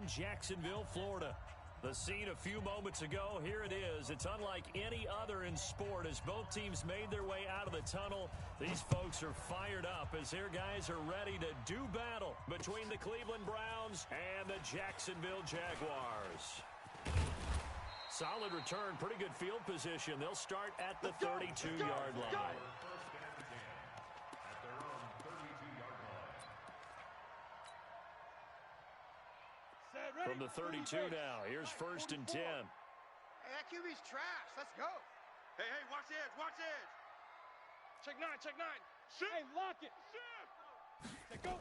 in Jacksonville, Florida. The scene a few moments ago, here it is. It's unlike any other in sport. As both teams made their way out of the tunnel, these folks are fired up as their guys are ready to do battle between the Cleveland Browns and the Jacksonville Jaguars. Solid return, pretty good field position. They'll start at the 32-yard line. From the 32 now, here's 1st and 10. Hey, that QB's trash. Let's go. Hey, watch the edge, watch the edge. Check 9, check 9. Shift. Hey, lock it. Shift. Go.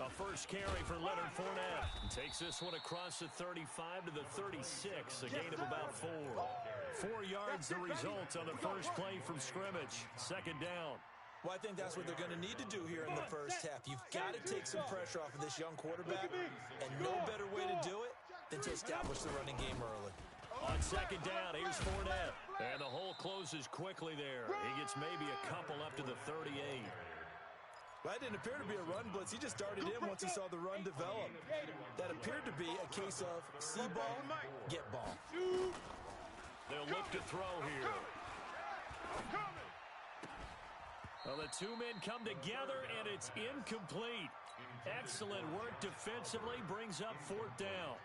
A first carry for Leonard Fournette. And takes this one across the 35 to the 36, a gain of about 4. 4 yards the result on the first play from scrimmage. 2nd down. Well, I think that's what they're going to need to do here in the first half. You've got to take some pressure off of this young quarterback, and no better way to do it than to establish the running game early. On 2nd down, here's Fournette. And the hole closes quickly there. He gets maybe a couple up to the 38. Well, that didn't appear to be a run blitz. He just darted in once he saw the run develop. That appeared to be a case of see ball, get ball. They'll look to throw here. Well, the two men come together, and it's incomplete. Excellent work defensively, brings up 4th down.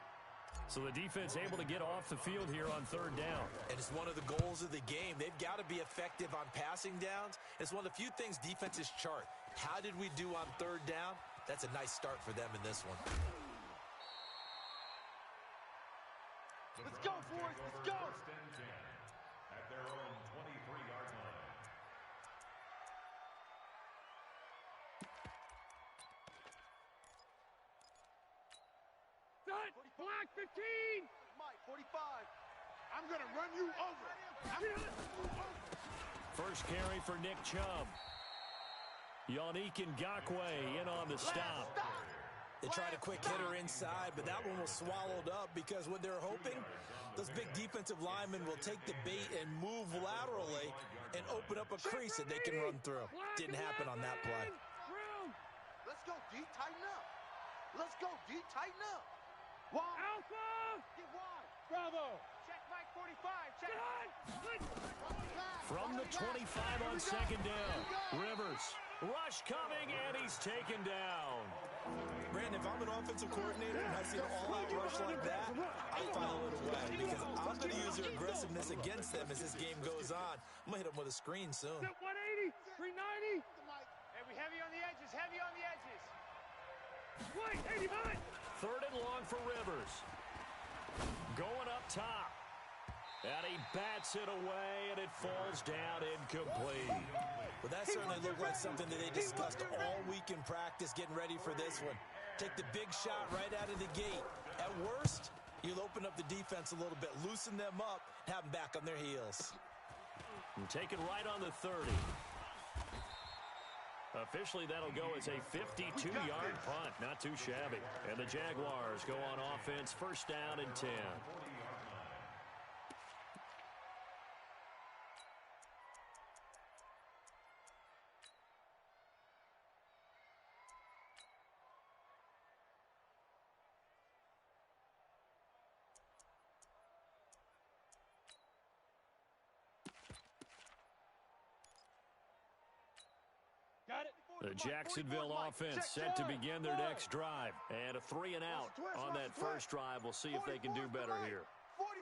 So the defense able to get off the field here on 3rd down. And it's one of the goals of the game. They've got to be effective on passing downs. It's one of the few things defenses chart. How did we do on 3rd down? That's a nice start for them in this one. Let's go, boys. Let's go. At their own 23-yard line. Block 15. Mike, 45. I'm going to run you over. First carry for Nick Chubb. Yannick Ngakoue in on the stop. They tried a quick hitter inside, but that one was swallowed up because what they're hoping, those big defensive linemen will take the bait and move laterally and open up a crease that they can run through. Didn't happen on that play. Let's go, D. Tighten up. Let's go, D. Tighten up. Wide. Alpha! Get wide. Bravo. Check Mike 45. Check. From the 25 on 2nd down. Rivers. Rush coming, and he's taken down. Brandon, if I'm an offensive coordinator and I see an all-out rush like that, I file it away because I'm going to use their aggressiveness against them as this game goes on. I'm going to hit them with a screen soon. 180. 390. Hey, we heavy on the edges. Heavy on the edges. Wait, 89. 3rd and long for Rivers. Going up top. And he bats it away, and it falls down incomplete. Well, that certainly looked like something that they discussed all week in practice getting ready for this one. Take the big shot right out of the gate. At worst, you'll open up the defense a little bit, loosen them up, have them back on their heels. And take it right on the 30. Officially, that'll go as a 52-yard punt. Not too shabby. And the Jaguars go on offense, 1st down and 10. The Jacksonville offense set to begin their next drive. And a 3-and-out on that first drive. We'll see if they can do better here.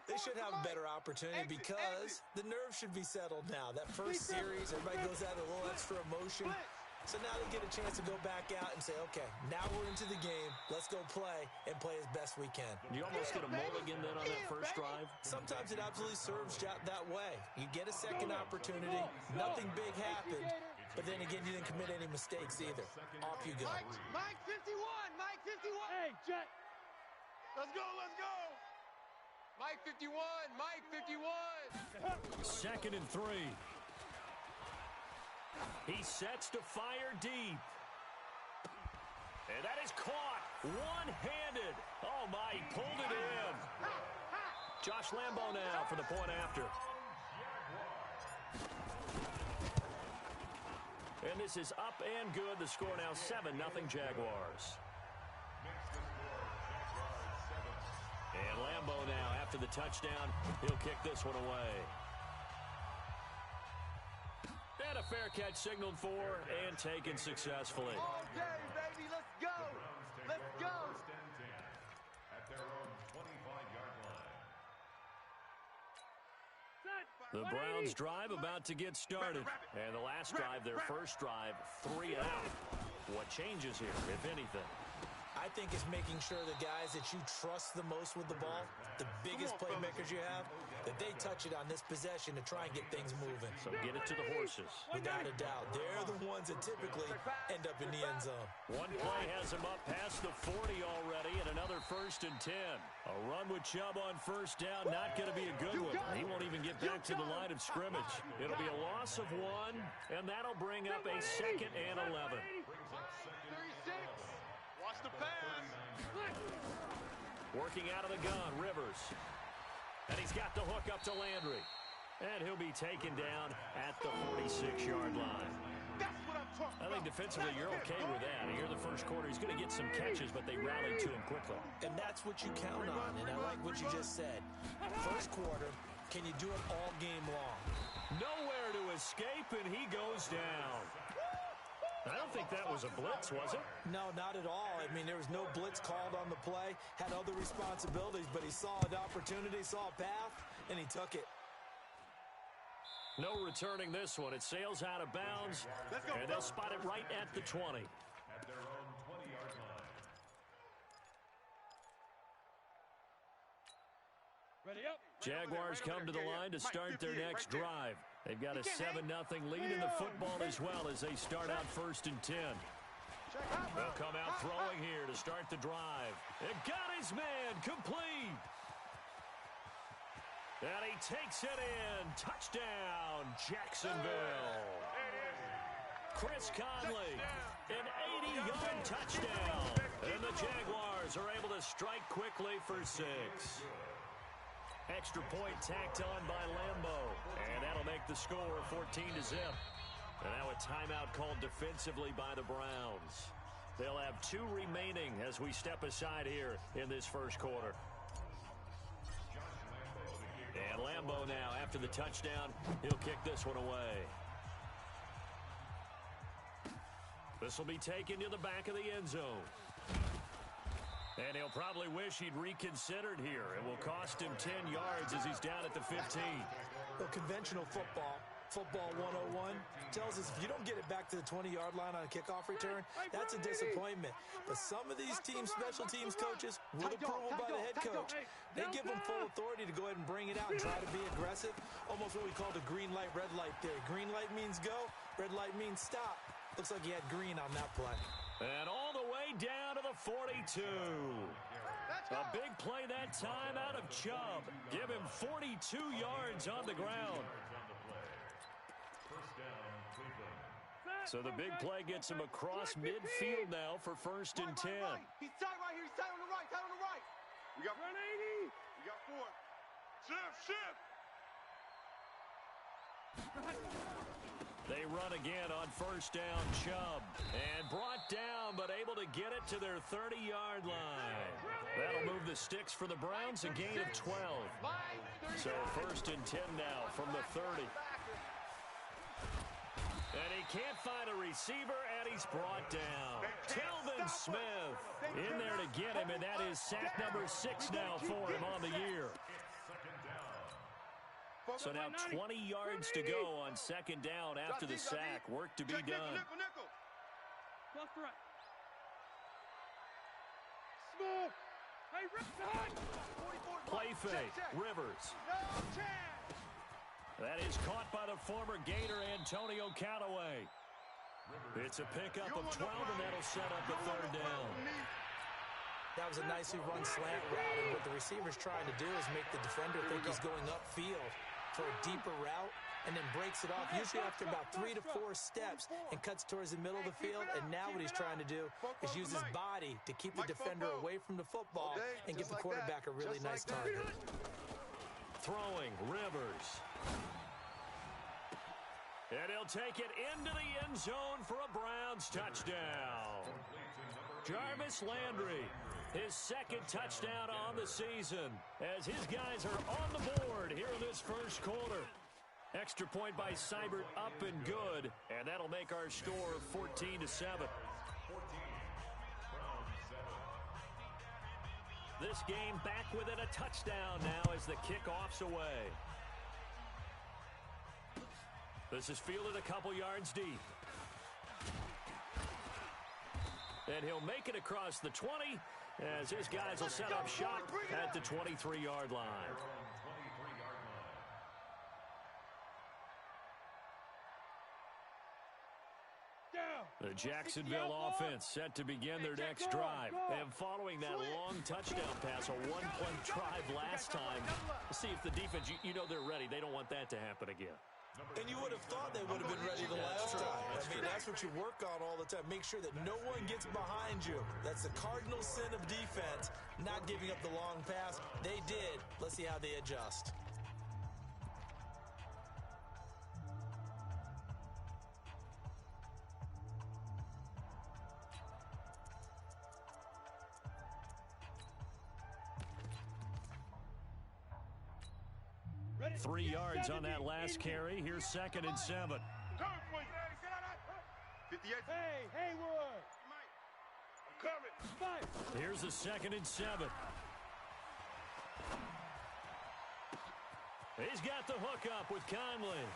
They should have a better opportunity because the nerves should be settled now. That first series, everybody goes out a little extra emotion. So now they get a chance to go back out and say, okay, now we're into the game. Let's go play and play as best we can. You almost get a mulligan then on that first drive? Sometimes it absolutely serves that way. You get a second opportunity. Nothing big happened. But then again, you didn't commit any mistakes either. Off you go. Mike 51. Mike 51. Hey, Jet. Let's go. Let's go. Mike 51. Mike 51. 2nd and 3. He sets to fire deep. And that is caught one-handed. Oh, my, he pulled it in. Josh Lambo now for the point after. And this is up and good. The score now 7-0 Jaguars. after the touchdown. He'll kick this one away. And a fair catch signaled for and taken successfully. All day, baby. Let's go. Let's go. At their own 25-yard line. The Browns drive about to get started. And the last drive, their first drive, 3 and out. What changes here, if anything? I think it's making sure the guys that you trust the most with the ball, the biggest playmakers you have, that they touch it on this possession to try and get things moving. So get it to the horses. Without a doubt. They're the ones that typically end up in the end zone. One play has him up past the 40 already, and another 1st and 10. A run with Chubb on first down, not going to be a good one. He won't even get back to the line of scrimmage. It'll be a loss of 1, and that'll bring up a 2nd and 11. 36. Watch the pass. Working out of the gun, Rivers. And he's got the hook up to Landry. And he'll be taken down at the 46-yard line. That's what I'm talking I think defensively you're okay with that. Here the first quarter, he's going to get some catches, but they rallied to him quickly. And that's what you count on, and I like what you just said. First quarter, can you do it all game long? Nowhere to escape, and he goes down. I don't think that was a blitz, was it? No, not at all. I mean, there was no blitz called on the play, had other responsibilities, but he saw an opportunity, saw a path, and he took it. No returning this one. It sails out of bounds, and they'll spot it right at the 20. At their own 20-yard line. Ready up. Jaguars come to the line to start their next drive. They've got a 7-0 lead in the football as well as they start out 1st and 10. They'll come out throwing here to start the drive. It got his man complete. And he takes it in. Touchdown, Jacksonville. Chris Conley, an 80-yard touchdown. And the Jaguars are able to strike quickly for 6. Extra point tacked on by Lambo. And that'll make the score 14-0. And now a timeout called defensively by the Browns. They'll have 2 remaining as we step aside here in this first quarter. And Lambo now, after the touchdown, he'll kick this one away. This will be taken to the back of the end zone. And he'll probably wish he'd reconsidered here. It will cost him 10 yards as he's down at the 15. Well, conventional football 101, tells us if you don't get it back to the 20-yard line on a kickoff return, that's a disappointment. But some of these team special teams coaches, with approval by the head coach, they give them full authority to go ahead and bring it out and try to be aggressive. Almost what we call the green light, red light theory. Green light means go, red light means stop. Looks like he had green on that play. And all the way down to the 42. A big play that time out of Chubb. Give him 42 yards on the ground. So the big play gets him across midfield now for 1st and 10. He's tight right here. He's tight on the right. Tight on the right. We got 180. We got 4. Shift. They run again on 1st down, Chubb. And brought down, but able to get it to their 30-yard line. That'll move the sticks for the Browns, a gain of 12. So 1st and 10 now from the 30. And he can't find a receiver, and he's brought down. Telvin Smith in there to get him, and that is sack number 6 now for him on the year. So now 20 yards to go on 2nd down after the sack. Work to be done. Play fake. Rivers. That is caught by the former Gator Antonio Callaway. It's a pickup of 12, and that'll set up the 3rd down. That was a nicely run slant route, and what the receiver's trying to do is make the defender think he's going upfield for a deeper route, and then breaks it off, usually after about 3 to 4 steps, and cuts towards the middle of the field. And now what he's trying to do is use his body to keep the defender away from the football and give the quarterback a really nice target. Throwing, Rivers. And he'll take it into the end zone for a Browns touchdown. Jarvis Landry. His second touchdown on the season as his guys are on the board here in this first quarter. Extra point by Seibert up and good, and that'll make our score 14-7. This game back within a touchdown now as the kickoff's away. This is fielded a couple yards deep. And he'll make it across the 20 as his guys will set up shop at the 23-yard line. The Jacksonville offense set to begin their next drive. And following that long touchdown pass, a one-play drive last time, see if the defense, you know they're ready. They don't want that to happen again. And you would have thought they would have been ready the last time. I mean, that's what you work on all the time. Make sure that no one gets behind you. That's the cardinal sin of defense, not giving up the long pass. They did. Let's see how they adjust. Ready. 3 yards on that last carry. Here's 2nd and 7. 58. Hey, Haywood. I'm coming. Here's the 2nd and 7. He's got the hook up with Conley.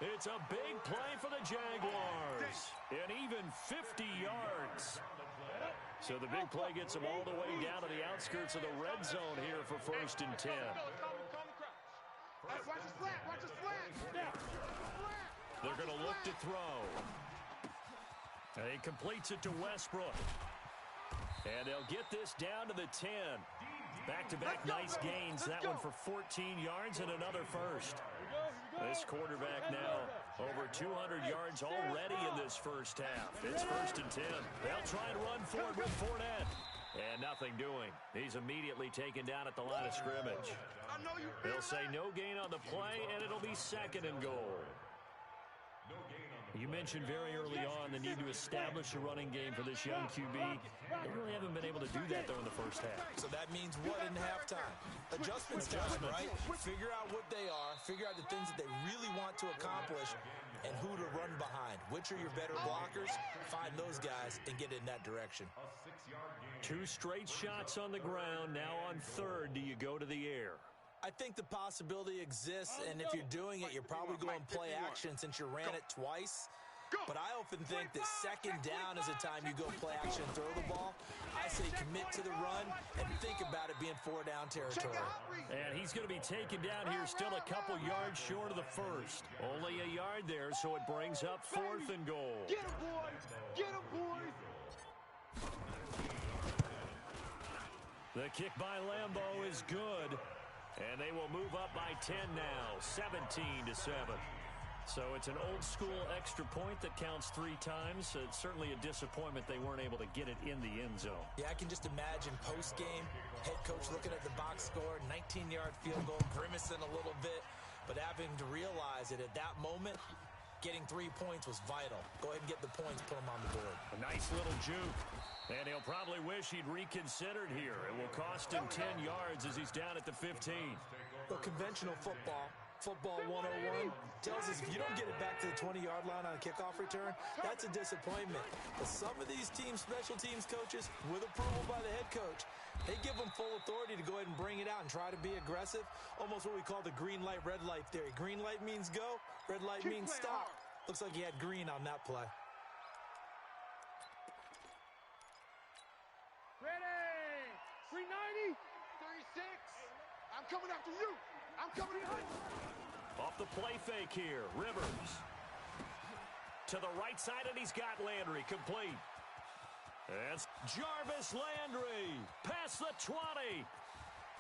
It's a big play for the Jaguars. An even 50 yards. So the big play gets them all the way down to the outskirts of the red zone here for 1st and 10. Watch the slant. Watch the slant. They're going to look to throw. And he completes it to Westbrook. And they'll get this down to the 10. Back-to-back nice gains. That one for 14 yards and another first. This quarterback now over 200 yards already in this first half. It's 1st and 10. They'll try and run forward with Fournette. And nothing doing. He's immediately taken down at the line of scrimmage. They'll say no gain on the play, and it'll be 2nd and goal. You mentioned very early on the need to establish a running game for this young QB. They really haven't been able to do that, though, in the first half. So that means what in halftime? Adjustments, right? Figure out what they are, figure out the things that they really want to accomplish, and who to run behind. Which are your better blockers? Find those guys and get in that direction. 2 straight shots on the ground. Now on 3rd, do you go to the air? I think the possibility exists, and if you're doing it, you're probably going play action since you ran it twice. But I often think that 2nd down is a time you go play action and throw the ball. I say commit to the run and think about it being 4-down territory. And he's going to be taken down here still a couple yards short of the 1st. Only a yard there, so it brings up 4th and goal. Get him, boys! Get him, boys! The kick by Lambeau is good. And they will move up by 10 now, 17-7. So it's an old-school extra point that counts 3 times. It's certainly a disappointment they weren't able to get it in the end zone. Yeah, I can just imagine post-game, head coach looking at the box score, 19-yard field goal, grimacing a little bit, but having to realize that at that moment, getting 3 points was vital. Go ahead and get the points, put them on the board. A nice little juke. And he'll probably wish he'd reconsidered here. It will cost him 10 yards as he's down at the 15. Well, conventional football 101, tells us if you don't get it back to the 20-yard line on a kickoff return, that's a disappointment. But some of these teams, special teams coaches, with approval by the head coach, they give them full authority to go ahead and bring it out and try to be aggressive. Almost what we call the green light, red light theory. Green light means go, red light means stop. Looks like he had green on that play. Ready! 390! 36! I'm coming after you! I'm coming after you! Off the play fake here, Rivers. To the right side, and he's got Landry complete. That's Jarvis Landry. Past the 20.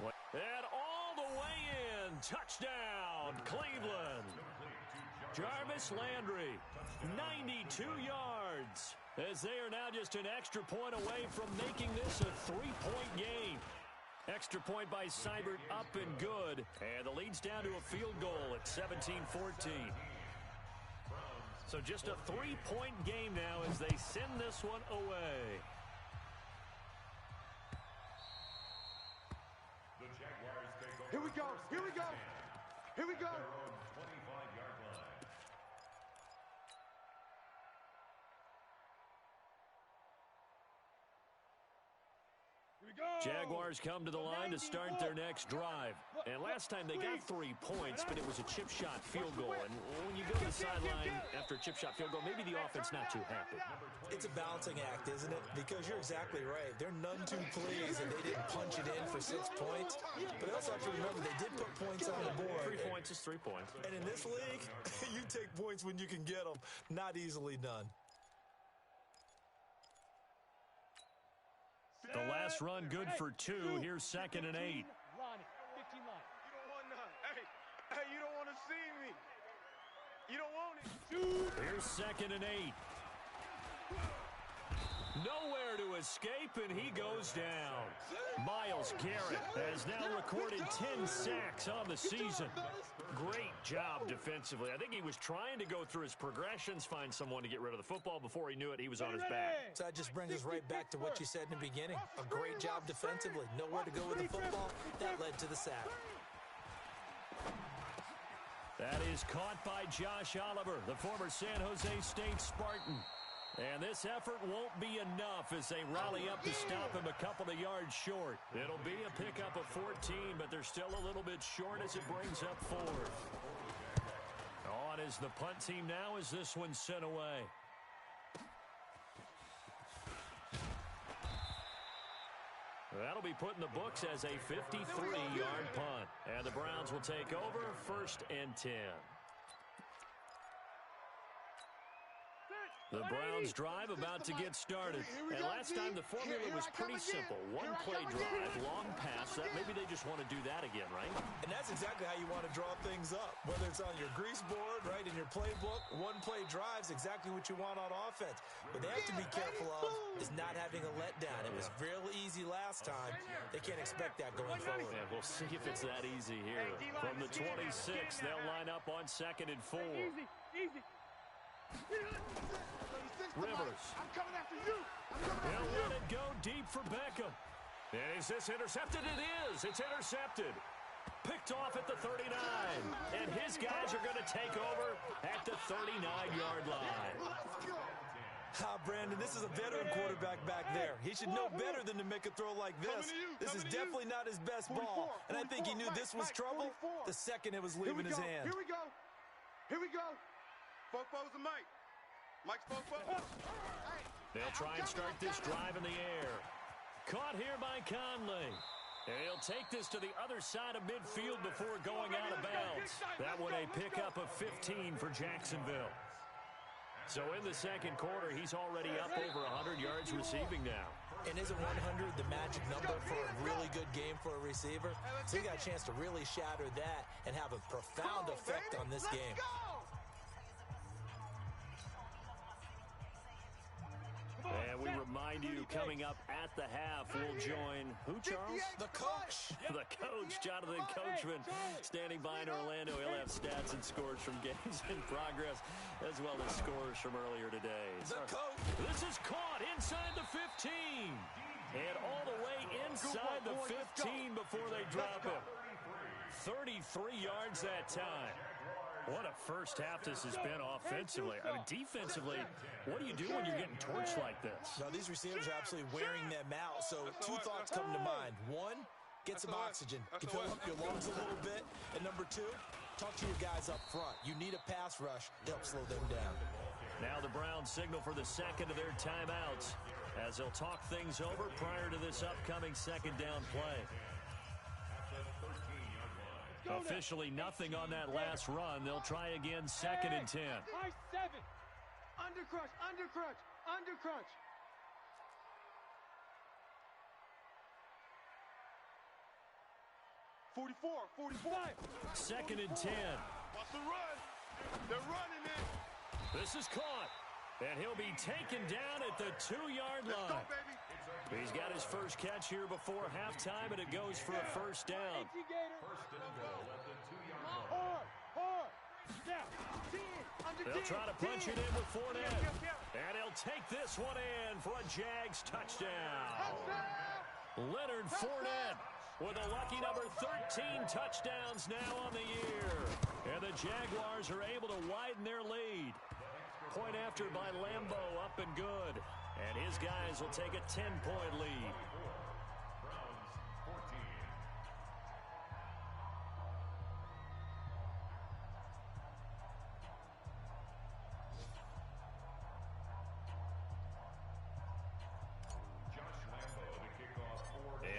And all the way in. Touchdown, Cleveland. Jarvis Landry, 92 yards. As they are now just an extra point away from making this a 3-point game. Extra point by Seibert, up and good. And the lead's down to a field goal at 17-14. So just a 3-point game now as they send this one away. Here we go. Here we go. Here we go. Their own 25-yard line. Jaguars come to the line to start their next drive. And last time they got 3 points, but it was a chip shot field goal. And when you go to the sideline after a chip shot field goal, maybe the offense not too happy. It's a balancing act, isn't it? Because you're exactly right. They're none too pleased that they didn't punch it in for 6 points. But also have to remember they did put points on the board. 3 points is 3 points. And in this league, you take points when you can get them. Not easily done. The last run good for 2. Here's 2nd and 8. You don't want none. Hey, you don't want to see me. You don't want it. Here's 2nd and 8. Nowhere to escape, and he goes down. Myles Garrett has now recorded 10 sacks on the season. Great job defensively. I think he was trying to go through his progressions, find someone to get rid of the football. Before he knew it, he was on his back. So that just brings us right back to what you said in the beginning. A great job defensively. Nowhere to go with the football. That led to the sack. That is caught by Josh Oliver, the former San Jose State Spartan. And this effort won't be enough as they rally up to stop him a couple of yards short. It'll be a pickup of 14, but they're still a little bit short as it brings up 4th. On is the punt team now as this one's sent away. That'll be put in the books as a 53-yard punt. And the Browns will take over 1st and 10. The Browns drive about to get started. And last time the formula was pretty simple. One play drive, long pass. That maybe they just want to do that again, right? And that's exactly how you want to draw things up. Whether it's on your grease board, right, in your playbook, one play drive's exactly what you want on offense. What they have to be careful of is not having a letdown. It was real easy last time. They can't expect that going forward. And we'll see if it's that easy here. From the 26, they'll line up on 2nd and 4. Easy. Rivers. I'm coming after you. He'll let it go deep for Beckham. And is this intercepted? It is. It's intercepted. Picked off at the 39. And his guys are going to take over at the 39-yard line. Brandon, this is a veteran quarterback back there. He should know better than to make a throw like this. This is definitely not his best ball. And I think he knew this was trouble the second it was leaving his hand. Here we go. Fofo's a Mike. Mike's Fofo. They'll try and start this drive in the air. Caught here by Conley. And he'll take this to the other side of midfield before going out of bounds. That one a pickup of 15 for Jacksonville. So in the second quarter, he's already up over 100 yards receiving now. And isn't 100 the magic number for a really good game for a receiver? So he got a chance to really shatter that and have a profound effect on this game. And we remind you, coming up at the half, we'll join who, Charles? The coach. The coach, Jonathan Coachman, standing by in Orlando. He'll have stats and scores from games in progress, as well as scores from earlier today. The coach. This is caught inside the 15. And all the way inside the 15 before they drop it. 33 yards that time. What a first half this has been offensively. I mean, defensively, what do you do when you're getting torched like this? Now, these receivers are absolutely wearing them out. So 2 thoughts come to mind. 1, get some oxygen. You fill up your lungs a little bit. And number 2, talk to your guys up front. You need a pass rush to help slow them down. Now the Browns signal for the second of their timeouts as they'll talk things over prior to this upcoming second down play. Officially nothing on that last run. They'll try again, 2nd and 10. High 7. Undercrunch. 44. 2nd and 10. Watch the run. They're running it. This is caught. And he'll be taken down at the 2-yard line. Let's go, baby. He's got his first catch here before halftime, and it goes for a first down. First and goal at the 2-yard line. Hard. They'll try to punch it in with Fournette. And he'll take this one in for a Jags touchdown. Leonard Fournette with a lucky number 13 touchdowns now on the year. And the Jaguars are able to widen their lead. Point after by Lambo, up and good. And his guys will take a 10-point lead.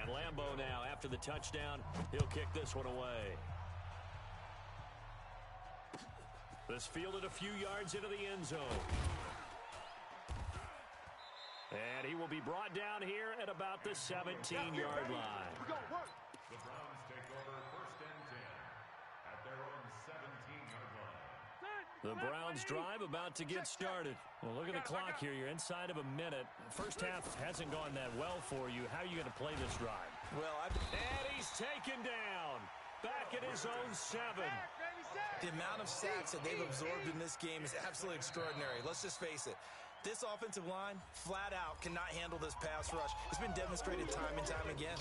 And Lambo now, after the touchdown, he'll kick this one away. This fielded a few yards into the end zone. And he will be brought down here at about the 17-yard line. The Browns take over 1st and 10 at their own 17-yard line. The Browns drive about to get started. Well, look at the clock here. You're inside of a minute. First half hasn't gone that well for you. How are you going to play this drive? Well, And he's taken down. Back at his own 7. the amount of sacks that they've absorbed in this game is absolutely extraordinary. Let's just face it. This offensive line, flat out, cannot handle this pass rush. It's been demonstrated time and time again.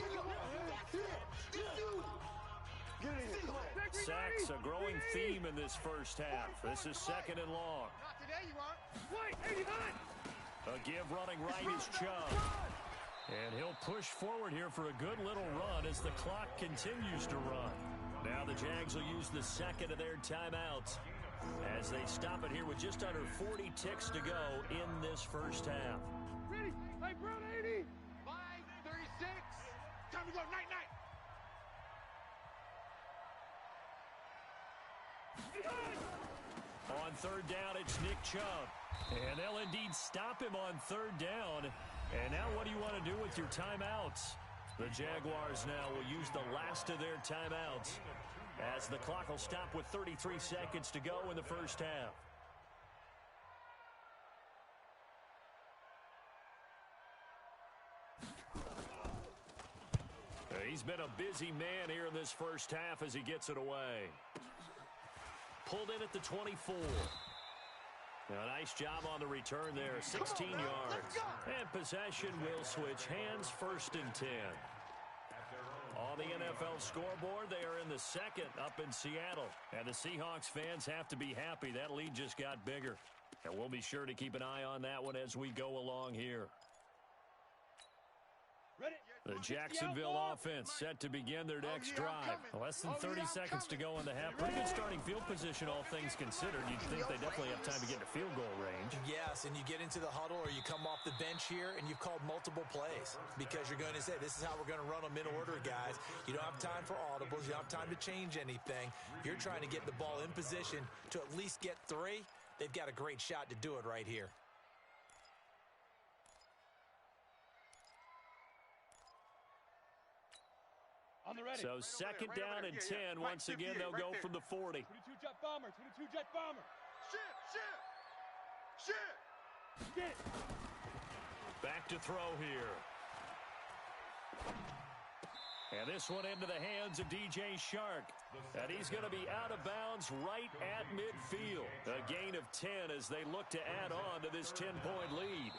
Sacks, a growing theme in this first half. This is 2nd and long. Not today, you won't. Wait, 89. A give running right is Chubb. And he'll push forward here for a good little run as the clock continues to run. Now the Jags will use the second of their timeouts as they stop it here with just under 40 ticks to go in this first half. Ready? Hey, Brown 80. 5:36. Time to go. Night, night. On 3rd down, it's Nick Chubb. And they'll indeed stop him on 3rd down. And now what do you want to do with your timeouts? The Jaguars now will use the last of their timeouts as the clock will stop with 33 seconds to go in the first half. He's been a busy man here in this first half as he gets it away. Pulled in at the 24. A nice job on the return there, 16 yards. And possession will switch hands, 1st and 10. On the NFL scoreboard, they are in the 2nd up in Seattle. And the Seahawks fans have to be happy. That lead just got bigger. And we'll be sure to keep an eye on that one as we go along here. The Jacksonville offense set to begin their next drive. Less than 30 seconds to go in the half. Pretty good starting field position, all things considered. You'd think they definitely have time to get to field goal range. Yes, and you get into the huddle or you come off the bench here and you've called multiple plays because you're going to say, this is how we're going to run them in order, guys. You don't have time for audibles. You don't have time to change anything. You're trying to get the ball in position to at least get 3. They've got a great shot to do it right here. On the ready. So 2nd down and 10. Once again, they'll go from the 40. 22 jet bomber. 22 jet bomber. Shit. Get it. Back to throw here. And this one into the hands of DJ Shark. And he's going to be out of bounds right at midfield. A gain of 10 as they look to add on to this 10-point lead.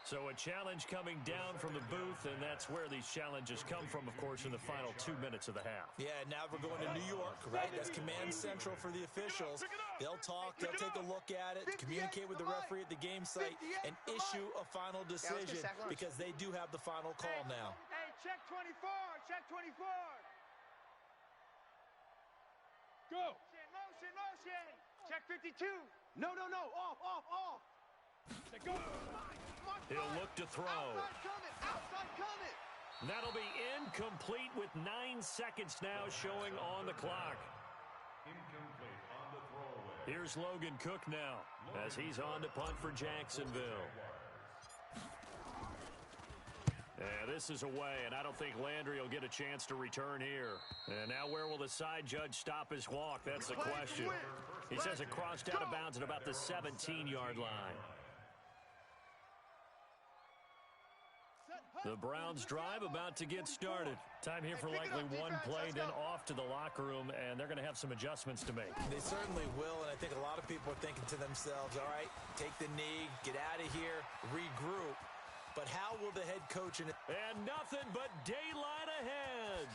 So a challenge coming down from the booth, and that's where these challenges come from, of course, in the final 2 minutes of the half. Yeah, now we're going to New York, right? That's command central for the officials. They'll talk, they'll take a look at it, communicate with the referee at the game site, and issue a final decision because they do have the final call now. Hey, check 24. Check 24. Go. Motion. Check 52. No. Off. Go. He'll look to throw. Outside coming. That'll be incomplete with 9 seconds now showing on the clock. Incomplete on the throwaway. Here's Logan Cook now as he's on to punt for Jacksonville. Yeah, this is away, and I don't think Landry will get a chance to return here. And now where will the side judge stop his walk? That's the question. He says it crossed out of bounds at about the 17-yard line. The Browns drive about to get started. Time here for likely one play, then off to the locker room, and they're going to have some adjustments to make. They certainly will, and I think a lot of people are thinking to themselves, all right, take the knee, get out of here, regroup. But how will the head coach... And nothing but daylight ahead.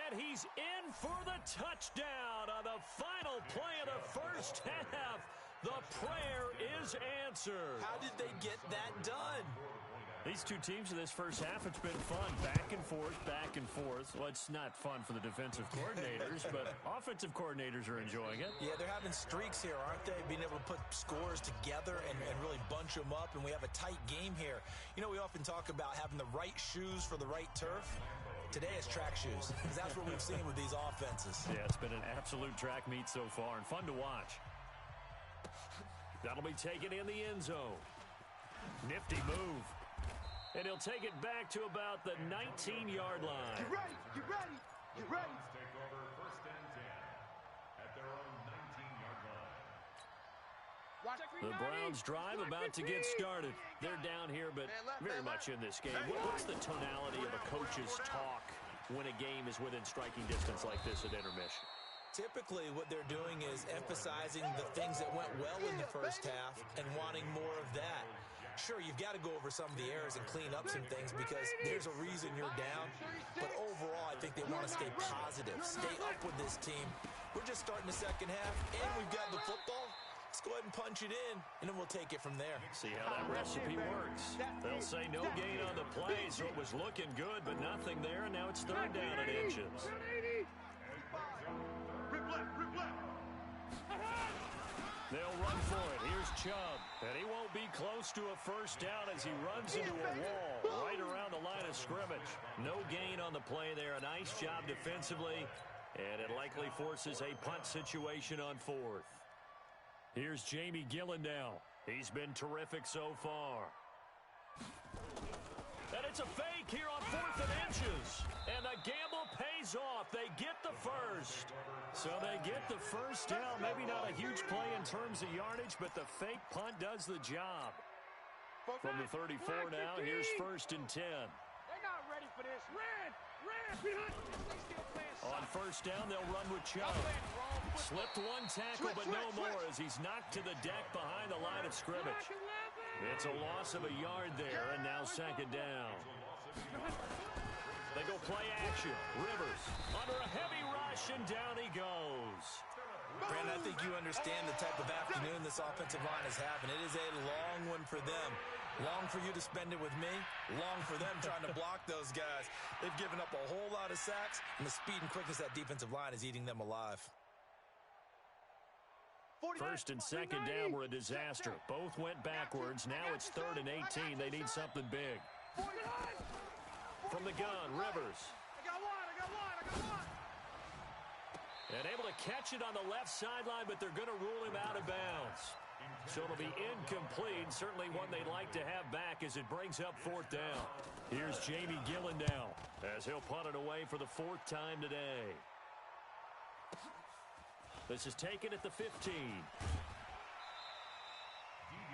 And he's in for the touchdown on the final play of the first half. The prayer is answered. How did they get that done? These two teams in this first half, it's been fun. Back and forth, back and forth. Well, it's not fun for the defensive coordinators, but offensive coordinators are enjoying it. Yeah, they're having streaks here, aren't they? Being able to put scores together and really bunch them up, and we have a tight game here. You know, we often talk about having the right shoes for the right turf. Today it's track shoes, because that's what we've seen with these offenses. Yeah, it's been an absolute track meet so far, and fun to watch. That'll be taken in the end zone. Nifty move. And he'll take it back to about the 19-yard line. Get ready, get ready, get ready. Take over first and 10 at their own 19-yard line. The Browns drive about to get started. They're down here, but very much in this game. What's the tonality of a coach's talk when a game is within striking distance like this at intermission? Typically, what they're doing is emphasizing the things that went well in the first half and wanting more of that. Sure, you've got to go over some of the errors and clean up some things because there's a reason you're down. But overall, I think they want to stay positive, stay up with this team. We're just starting the second half, and we've got the football. Let's go ahead and punch it in, and then we'll take it from there. See how that recipe works. They'll say no gain on the play, so it was looking good, but nothing there, and now it's third down at inches. They'll run for it. Here's Chubb. And he won't be close to a first down as he runs into a wall right around the line of scrimmage. No gain on the play there. A nice job defensively. And it likely forces a punt situation on fourth. Here's Jamie Gillen now. He's been terrific so far. And it's a fake here on 4th and inches. And the gamble pays off. They get the first. So they get the first down. Maybe not a huge play in terms of yardage, but the fake punt does the job. From the 34 now, here's 1st and 10. They're not ready for this. Red! On first down, they'll run with Chubb. Slipped one tackle, but no more as he's knocked to the deck behind the line of scrimmage. It's a loss of a yard there, and now second down. They go play action. Rivers under a heavy rush, and down he goes. Brandon, I think you understand the type of afternoon this offensive line is having. It is a long one for them. Long for you to spend it with me. Long for them trying to block those guys. They've given up a whole lot of sacks, and the speed and quickness of that defensive line is eating them alive. First and second down were a disaster. Both went backwards. Now it's 3rd and 18. They need something big. From the gun, Rivers. I got one. And able to catch it on the left sideline, but they're going to rule him out of bounds. So it'll be incomplete. Certainly one they'd like to have back as it brings up 4th down. Here's Jamie Gillen now as he'll punt it away for the 4th time today. This is taken at the 15.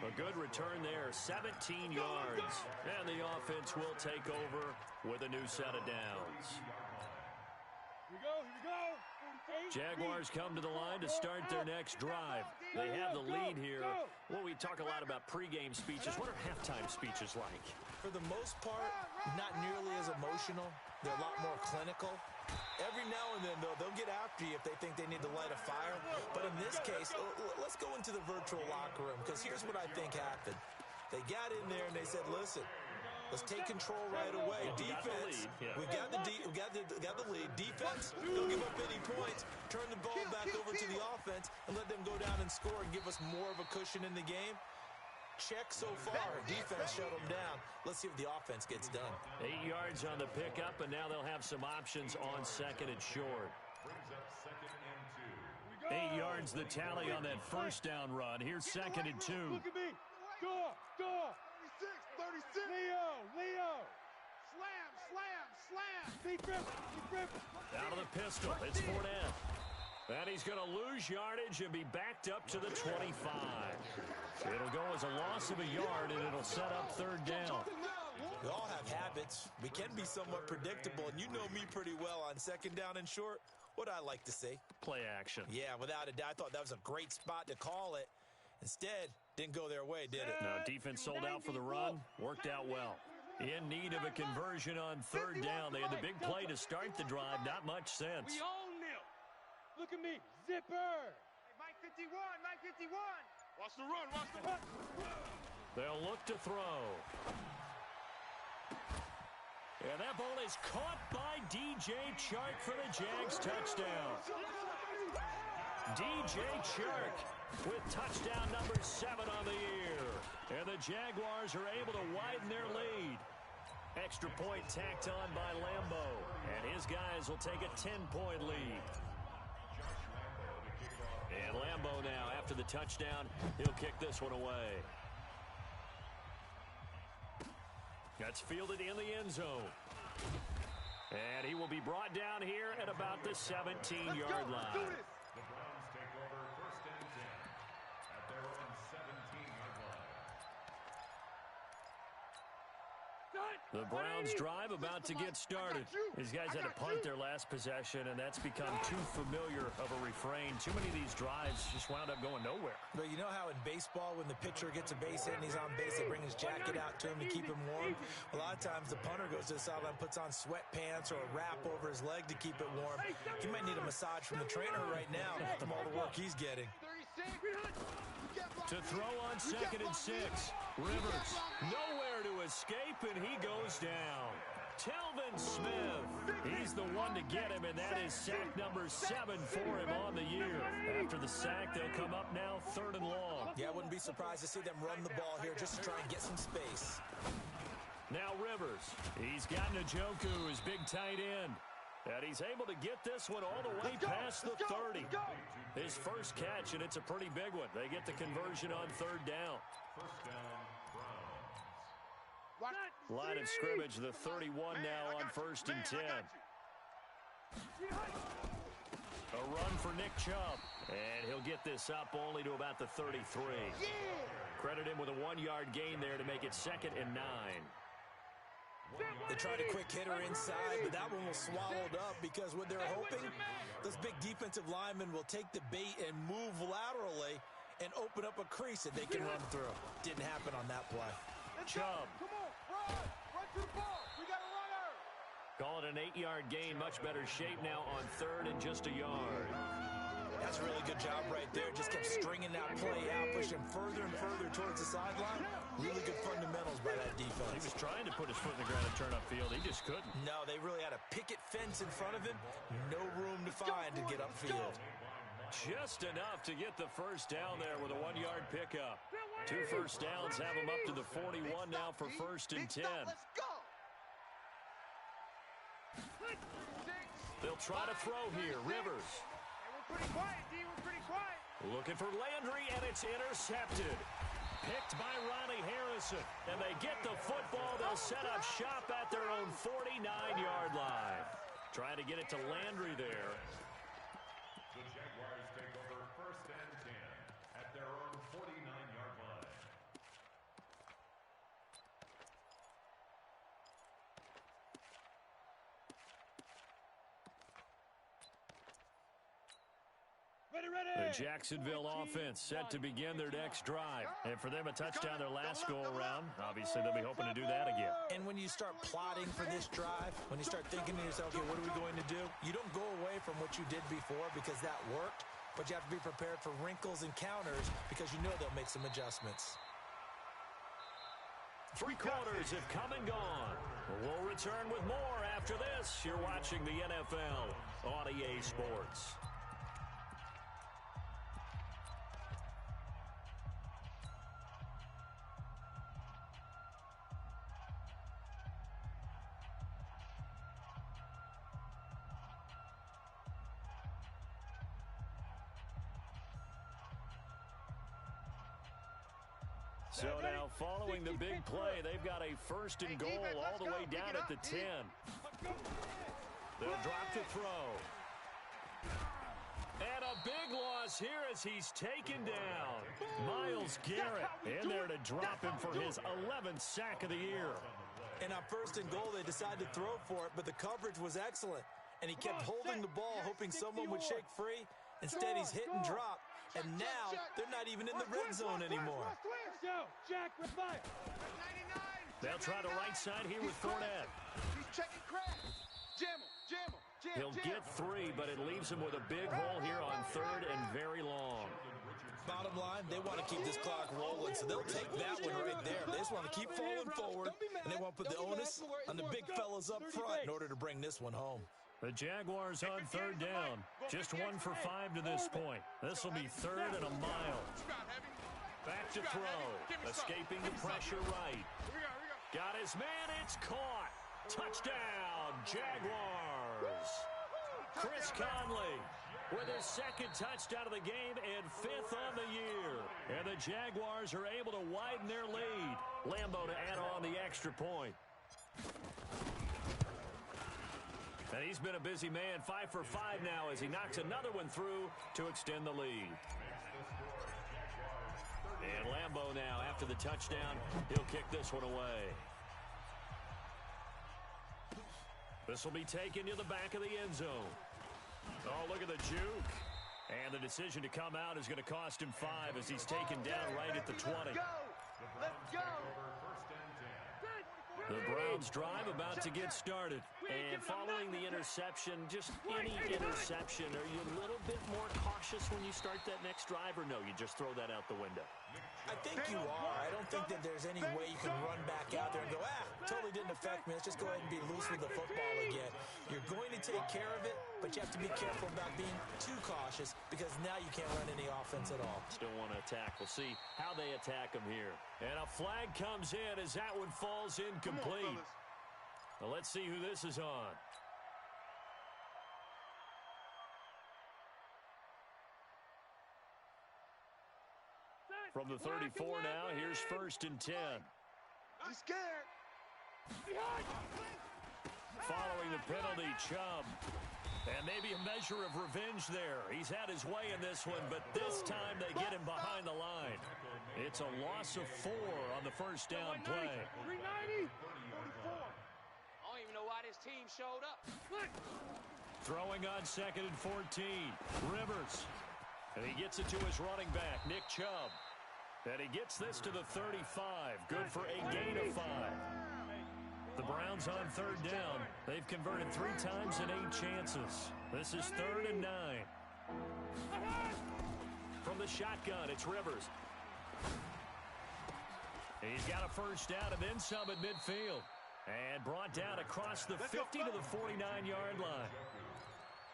A good return there, 17 yards. And the offense will take over with a new set of downs. Here we go. Jaguars come to the line to start their next drive. They have the lead here. Well, we talk a lot about pregame speeches. What are halftime speeches like? For the most part, not nearly as emotional. They're a lot more clinical. Every now and then, though, they'll get after you if they think they need to light a fire. But in this case, let's go into the virtual locker room, because here's what I think happened. They got in there and they said, listen, let's take control right away. Defense, we got the lead. Defense, don't give up any points. Turn the ball back over to the offense and let them go down and score and give us more of a cushion in the game. Check so far. Defense shut them down. Let's see if the offense gets done. 8 yards on the pickup, and now they'll have some options on 2nd and short. 8 yards the tally on that first down run. Here's 2nd and 2. Look at me. Door. 36. Leo. Slam. Defense. Out of the pistol. It's Fournette. And he's going to lose yardage and be backed up to the 25. It'll go as a loss of a yard, and it'll set up 3rd down. We all have habits. We can be somewhat predictable, and you know me pretty well on 2nd down and short. What I like to see. Play action. Yeah, without a doubt. I thought that was a great spot to call it. Instead, didn't go their way, did it? No, defense sold out for the run. Worked out well. In need of a conversion on third down. They had the big play to start the drive. Not much sense. We own them. Look at me. Zipper. Hey, Mike 51. Mike 51. Watch the run. Watch the run. They'll look to throw. And that ball is caught by DJ Chark for the Jags touchdown. DJ Chark with touchdown number 7 on the year. And the Jaguars are able to widen their lead. Extra point tacked on by Lambo. And his guys will take a 10-point lead. And Lambo now, after the touchdown, he'll kick this one away. That's fielded in the end zone. And he will be brought down here at about the 17-yard line. The Browns take over first and 10 at their own 17-yard line. The Browns drive about to get started. These guys had to punt their last possession, and that's become too familiar of a refrain. Too many of these drives just wound up going nowhere. But you know how in baseball, when the pitcher gets a base hit and he's on base, they bring his jacket out to him to keep him warm? A lot of times the punter goes to the sideline, puts on sweatpants or a wrap over his leg to keep it warm. He might need a massage from the trainer right now from all the work he's getting. To throw on 2nd and 6. Rivers nowhere to escape, and he goes down. Telvin Smith, he's the one to get him, and that is sack number 7 for him on the year. After the sack, they'll come up now 3rd and long. Yeah, I wouldn't be surprised to see them run the ball here just to try and get some space. Now Rivers, he's got Njoku, his big tight end. And he's able to get this one all the way past the 30. His first catch, and it's a pretty big one. They get the conversion on 3rd down. First down, Browns. Line of scrimmage, the 31 now on 1st and 10. A run for Nick Chubb. And he'll get this up only to about the 33. Credit him with a 1-yard gain there to make it 2nd and 9. They tried a quick hitter inside, but that one was swallowed up because what they're hoping, those big defensive linemen will take the bait and move laterally and open up a crease that they can run through. Didn't happen on that play. Chubb. Come on, run to the ball. We got a runner. Call it an 8-yard gain. Much better shape now on 3rd and just a yard. That's a really good job right there. Just kept stringing that play out, pushing further and further towards the sideline. Really good fundamentals by that defense. He was trying to put his foot in the ground and turn upfield. He just couldn't. No, they really had a picket fence in front of him. No room to find to get upfield. Just enough to get the first down there with a 1-yard pickup. 2 first downs have him up to the 41 now for 1st and 10. Let's go. They'll try to throw here. Rivers. We're pretty quiet, D. We're pretty quiet. Looking for Landry, and it's intercepted. Picked by Ronnie Harrison. And they get the football. They'll set up shop at their own 49-yard line. Trying to get it to Landry there. The Jaguars take over 1st and 10 at their own 49-yard line. The Jacksonville offense set to begin their next drive. And for them, a touchdown their last go-around. Obviously, they'll be hoping to do that again. And when you start plotting for this drive, when you start thinking to yourself, okay, what are we going to do? You don't go away from what you did before because that worked, but you have to be prepared for wrinkles and counters because you know they'll make some adjustments. 3 quarters have come and gone. We'll return with more after this. You're watching the NFL on EA Sports. So now, following the big play, they've got a 1st and goal all the way down at the 10. They'll drop to throw. And a big loss here as he's taken down. Myles Garrett in there to drop him for his 11th sack of the year. And on 1st and goal, they decided to throw for it, but the coverage was excellent. And he kept holding the ball, hoping someone would shake free. Instead, he's hit and drop. And now, they're not even in the red zone anymore. They'll try the right side here with Fournette. He's checking cracks. Jam him, jam him, jam, He'll get 3, but it leaves him with a big hole here on 3rd and very long. Bottom line, they want to keep this clock rolling, so they'll take that one right there. They just want to keep falling forward, and they want to put the onus on the big fellas up front in order to bring this one home. The Jaguars on 3rd down. Just 1 for 5 to this point. This will be 3rd and a mile. Back to throw. Escaping the pressure right. Got his man. It's caught. Touchdown, Jaguars. Chris Conley with his 2nd touchdown of the game and 5th on the year. And the Jaguars are able to widen their lead. Lambeau to add on the extra point. And he's been a busy man, 5 for 5 now as he knocks another one through to extend the lead. And Lambeau now, after the touchdown, he'll kick this one away. This will be taken to the back of the end zone. Oh, look at the juke. And the decision to come out is going to cost him 5 as he's taken down right at the 20. Let's go. The Browns drive about to get started. And following the interception, just any interception, are you a little bit more cautious when you start that next drive, or no, you just throw that out the window? I think you are. I don't think that there's any way you can run back out there and go, totally didn't affect me. Let's just go ahead and be loose with the football again. You're going to take care of it, but you have to be careful about being too cautious because now you can't run any offense at all. Still want to attack. We'll see how they attack him here. And a flag comes in as that one falls incomplete. Well, let's see who this is on. From the 34 now, here's 1st and 10. He's scared. Following the penalty, Chubb. And maybe a measure of revenge there. He's had his way in this one, but this time they get him behind the line. It's a loss of 4 on the 1st down play. 390. 44. I don't even know why this team showed up. Throwing on 2nd and 14. Rivers. And he gets it to his running back, Nick Chubb. And he gets this to the 35. Good for a gain of 5. The Browns on 3rd down. They've converted 3 times in 8 chances. This is 3rd and 9. From the shotgun, it's Rivers. He's got a 1st down and then some at midfield. And brought down across the 50 to the 49-yard line.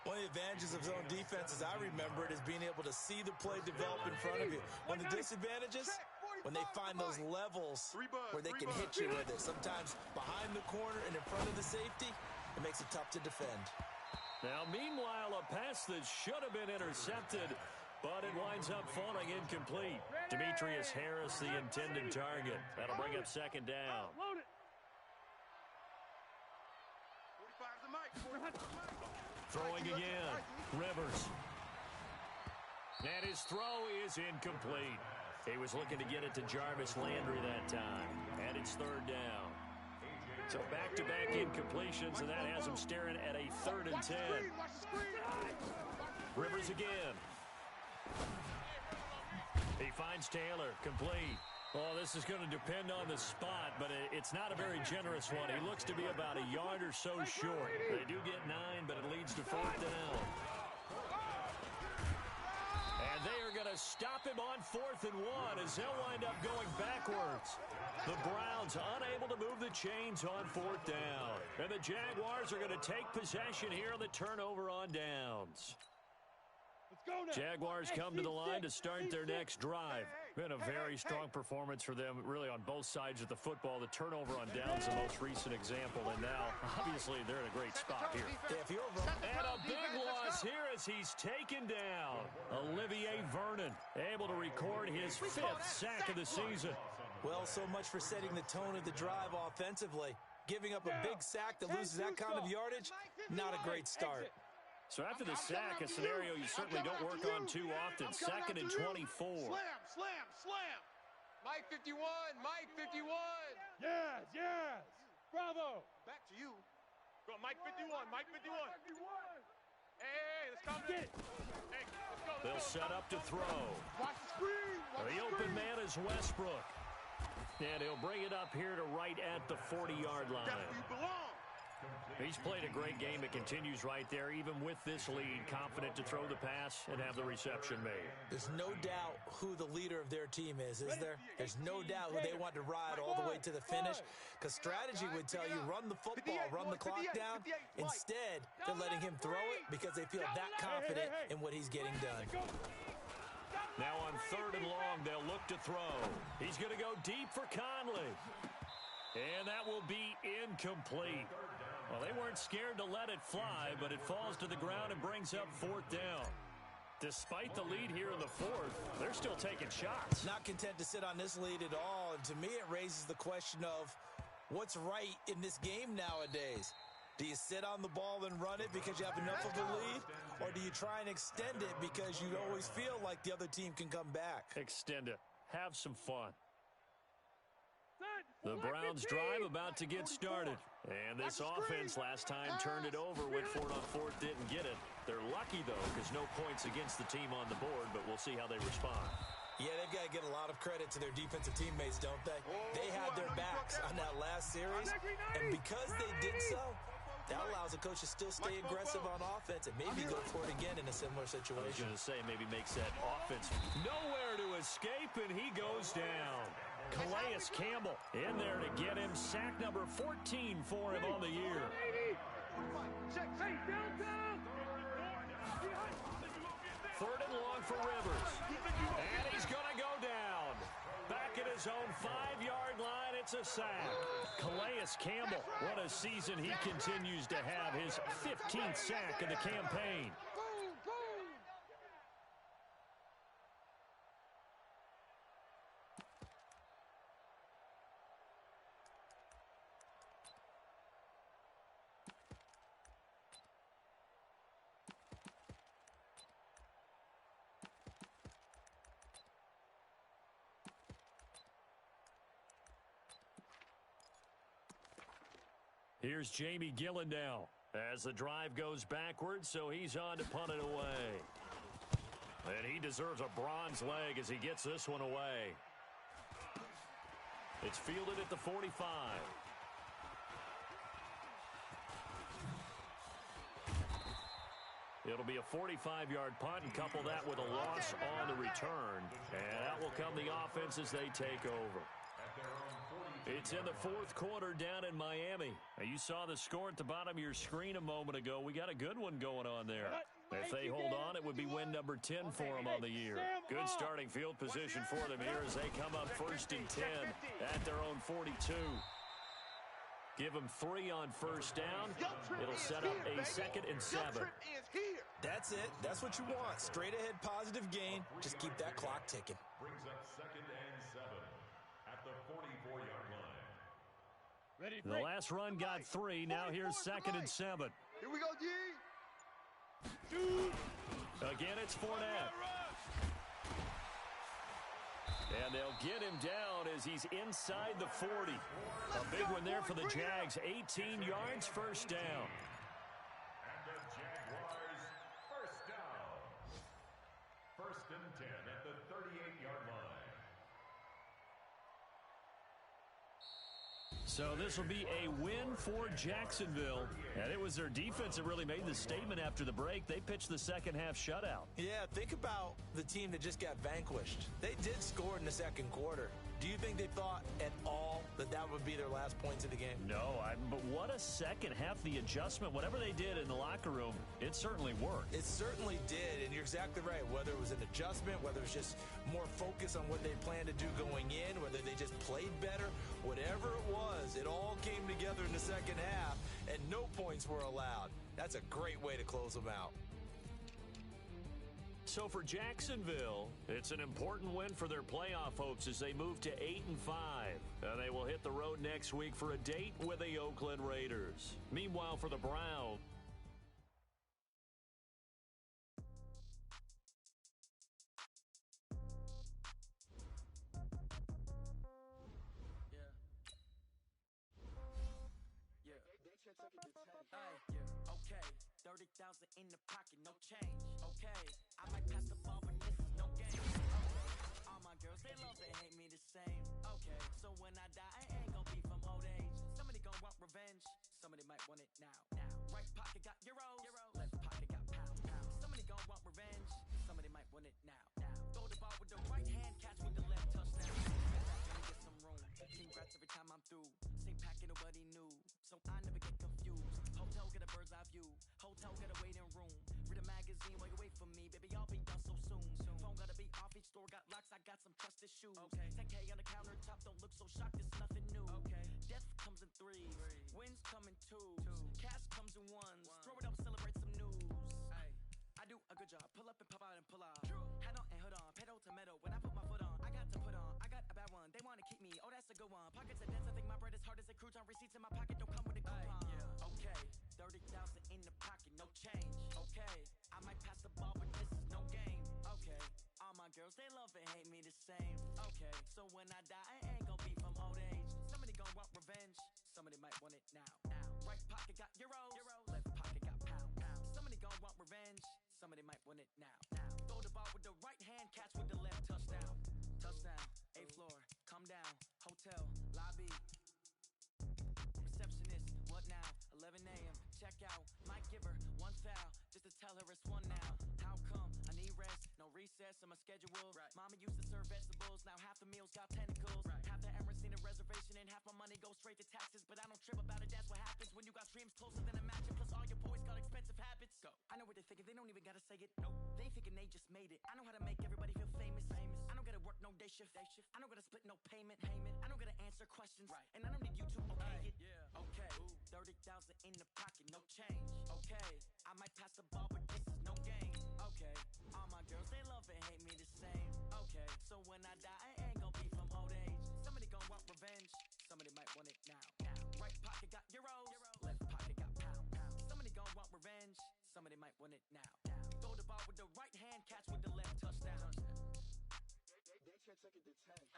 One of the advantages of zone defense, as I remember it, is being able to see the play develop in front of you. One of the disadvantages, when they find those levels where they can hit you with it. Sometimes behind the corner and in front of the safety, it makes it tough to defend. Now, meanwhile, a pass that should have been intercepted, but it winds up falling incomplete. Demetrius Harris, the intended target. That'll bring up 2nd down. Throwing again. Rivers. And his throw is incomplete. He was looking to get it to Jarvis Landry that time. And it's 3rd down. So back-to-back incompletions, and that has him staring at a 3rd and 10. Rivers again. He finds Taylor, complete. Oh, this is going to depend on the spot, but it's not a very generous one. He looks to be about a yard or so short. They do get 9, but it leads to 4th down. And they are going to stop him on 4th and 1 as they'll wind up going backwards. The Browns unable to move the chains on 4th down. And the Jaguars are going to take possession here on the turnover on downs. Jaguars come to the line to start their next drive. Been a very strong performance for them, really, on both sides of the football. The turnover on downs, the most recent example, and now, obviously, they're in a great spot here. And a big loss here as he's taken down. Olivier Vernon, able to record his 5th sack of the season. Well, so much for setting the tone of the drive offensively. Giving up a big sack that loses that kind of yardage, not a great start. So after the sack, a scenario you certainly don't work on too often. 2nd and 24. Slam. Mike 51, Mike 51. Yes. Bravo. Back to you. Go, Mike 51, Mike 51. Hey, let's come in. Hey, let's go. They'll set up to throw. Watch the screen. The open man is Westbrook. And he'll bring it up here to right at the 40-yard line. That's where you belong. He's played a great game. It continues right there, even with this lead, confident to throw the pass and have the reception made. There's no doubt who the leader of their team is there? There's no doubt who they want to ride all the way to the finish, because strategy would tell you run the football, run the clock down. Instead, they're letting him throw it because they feel that confident in what he's getting done. Now on 3rd and long, they'll look to throw. He's going to go deep for Conley. And that will be incomplete. Well, they weren't scared to let it fly, but it falls to the ground and brings up 4th down. Despite the lead here in the 4th, they're still taking shots. Not content to sit on this lead at all, and to me it raises the question of what's right in this game nowadays. Do you sit on the ball and run it because you have enough of a lead, or do you try and extend it because you always feel like the other team can come back? Extend it. Have some fun. The Browns drive about to get started. And this offense last time turned it over, went for it on 4th, didn't get it. They're lucky, though, because no points against the team on the board, but we'll see how they respond. Yeah, they've got to get a lot of credit to their defensive teammates, don't they? They had their backs on that last series, and because they did so, that allows the coach to still stay aggressive on offense and maybe go for it again in a similar situation. I was going to say, maybe makes that offense nowhere to escape, and he goes down. Calais Campbell in there to get him. Sack number 14 for him on the year. 3rd and long for Rivers. And he's going to go down. Back at his own 5-yard line, it's a sack. Calais Campbell, what a season he continues to have. His 15th sack of the campaign. Here's Jamie Gillen now as the drive goes backwards, so he's on to punt it away. And he deserves a bronze leg as he gets this one away. It's fielded at the 45. It'll be a 45-yard punt, and couple that with a loss on the return. And out will come the offense as they take over. It's in the 4th quarter down in Miami. Now, you saw the score at the bottom of your screen a moment ago. We got a good one going on there. If they hold on, it would be win number 10 for them on the year. Good starting field position for them here as they come up 1st and 10 at their own 42. Give them 3 on 1st down. It'll set up a 2nd and 7. That's it. That's what you want. Straight ahead positive gain. Just keep that clock ticking. Brings up 2nd and 7 at the 44-yard line. The last run got 3. Now here's 2nd and 7. Here we go, G. Again, it's Fournette. And they'll get him down as he's inside the 40. A big one there for the Jags. 18 yards, 1st down. And the Jaguars, 1st down. 1st and 10 at the 38-yard line. So this will be a win for Jacksonville. And it was their defense that really made the statement after the break. They pitched the second half shutout. Yeah, think about the team that just got vanquished. They did score in the 2nd quarter. Do you think they thought at all that that would be their last points of the game? No, but what a second half. The adjustment, whatever they did in the locker room, it certainly worked. It certainly did, and you're exactly right. Whether it was an adjustment, whether it was just more focus on what they planned to do going in, whether they just played better, whatever it was, it all came together in the second half, and no points were allowed. That's a great way to close them out. So for Jacksonville, it's an important win for their playoff hopes as they move to 8-5. And they will hit the road next week for a date with the Oakland Raiders. Meanwhile, for the Browns, okay, 30,000 in the pocket, no change. Okay, I might pass the ball, but this is no game. All my girls, they love, they hate me the same. Okay, so when I die, I ain't gon' be from old age. Somebody gon' want revenge. Somebody might want it now. Right pocket got euros. Left pocket got pound. Somebody gon' want revenge. Somebody might want it now. Throw the ball with the right hand, catch with the left touchdown. Let me get some room. Congrats every time I'm through. Same packet, nobody knew. So I never get confused. Hotel get a bird's eye view. Hotel get a waiting room. Read a magazine while you wait for me. Baby, I'll be done so soon. Phone gotta be off, each store got locks. I got some trusted shoes. 10K on the countertop, don't look so shocked, it's nothing new. Death comes in threes, wins come in twos. Cash comes in ones. Throw it up, celebrate some news. I do a good job, pull up and pop out and pull out. Head on and hood on, pedal to metal. When I put my foot on, I got to put on. I got a bad one, they wanna keep me. Oh, that's a good one. Pockets are dense, I think my bread is hard as a crouton. Receipts in my pocket don't come with a coupon. Okay, 30,000 in the pocket, no change. Okay, I might pass the ball, but this is no game. Okay, all my girls, they love and hate me the same. Okay, so when I die, I ain't gon' be from old age. Somebody gon' want revenge. Somebody might want it now. Right pocket got euros. Left pocket got pound. Somebody gon' want revenge. Somebody might want it now. Throw the ball with the right hand, catch with the left touchdown. Touchdown, 8th floor, come down, hotel, lobby. Receptionist, what now? 11 a.m., check out, might give her one foul, just to tell her it's one now. How come? I need rest, no recess in my schedule. Mama used to serve vegetables, now half the meals got tentacles. Half the Emirates need a reservation and half my money goes straight to taxes. But I don't trip about it, that's what happens when you got dreams closer than a match. And plus all your boys got expensive habits. Go. I know what they're thinking, they don't even gotta say it. Nope. They ain't thinking they just made it. I know how to make everybody feel famous. I don't gotta work no day shift. I don't gotta split no payment. I don't gotta answer questions. And I don't need you to okay it. Okay, 30,000 in the pocket, no change. Okay, I might pass the ball, but this is no game. Okay, all my girls, they love and hate me the same. Okay, so when I die, I ain't gon' be from old age. Somebody gon' want revenge. Somebody might want it now. Right pocket got euros. Left pocket got pound. Somebody gon' want revenge. Somebody might want it now. Throw the ball with the right hand, catch with the left touchdown. They can't take it to 10.